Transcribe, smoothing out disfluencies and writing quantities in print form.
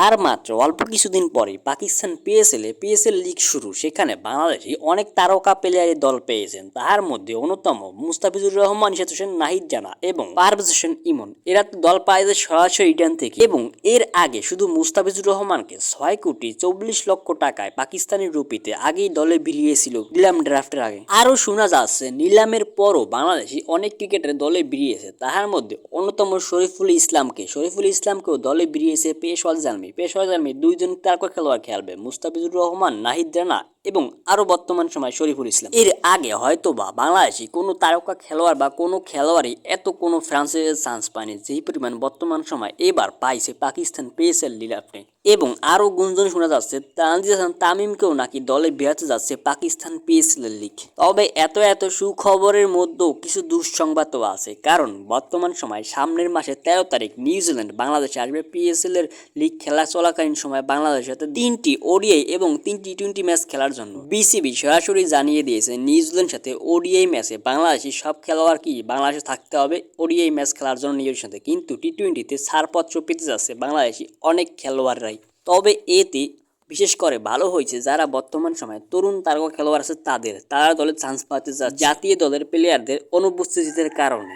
আর মাত্র অল্প কিছুদিন পরেই পাকিস্তান পিএসএল লিগ শুরু। সেখানে বাংলাদেশি অনেক তারকা প্লেয়ারের দল পেয়েছেন। তার মধ্যে অন্যতম মুস্তাফিজুর রহমান, ইশাত হোসেন, নাহিদ জানা এবং পারভেজ হোসেন ইমন। এরা তো দল পাইছে সরাসরি ইডেন থেকে। এবং এর আগে শুধু মুস্তাফিজুর রহমানকে 6,40,40,00,000 টাকায় পাকিস্তানি রুপিতে আগেই দলে ভিড়িয়েছিল নিলাম ড্রাফটের আগে। আরও শোনা যাচ্ছে নিলামের পরও বাংলাদেশি অনেক ক্রিকেটার দলে ভিড়িয়েছে। তাহার মধ্যে অন্যতম শরীফুল ইসলামকেও দলে ভিড়িয়েছে পেশওয়ার জালমি। দুইজন তারকা খেলোয়াড় খেলবে, মুস্তাফিজুর রহমান, নাহিদ রানা এবং আরো বর্তমান সময় শরীফুল ইসলাম। এর আগে হয়তোবা বাংলাদেশি কোনো তারকা খেলোয়াড় বা কোনো খেলোয়াড়ই এত কোনো ফ্রান্সের চান্স পায়নি যেই পরিমাণ বর্তমান সময় এবার পাইছে পাকিস্তান পিএসএল লিগে। এবং আরো গুঞ্জন শোনা যাচ্ছে তানজিদ হাসান তামিমকেও নাকি দলে বেরাতে যাচ্ছে পাকিস্তান পিএসএল লিগ। তবে এত সুখবরের মধ্যেও কিছু দুঃসংবাদও আছে, কারণ বর্তমান সময় সামনের মাসে 13 তারিখ নিউজিল্যান্ড বাংলাদেশে আসবে পিএসএল এর লিগ খেলা চলাকালীন সময় বাংলাদেশের সাথে 3টি ওডিআই এবং 3টি টি20 ম্যাচ খেলার জন্য বিসিবি সরাসরি জানিয়ে দিয়েছে নিউজিল্যান্ডের সাথে ওডিআই ম্যাচে বাংলাদেশি সব খেলোয়াড় কি বাংলাদেশে থাকতে হবে ওডিআই ম্যাচ খেলার জন্য নিজের সাথে, কিন্তু টি20তে ছাড়পত্র পেতে যাচ্ছে বাংলাদেশি অনেক খেলোয়াড়রাই। তবে এতে বিশেষ করে ভালো হয়েছে যারা বর্তমান সময়ে তরুণ তারকা খেলোয়াড় আছে তারা দলে চান্স পাতে যাচ্ছে জাতীয় দলের প্লেয়ারদের অনুপস্থিতির কারণে।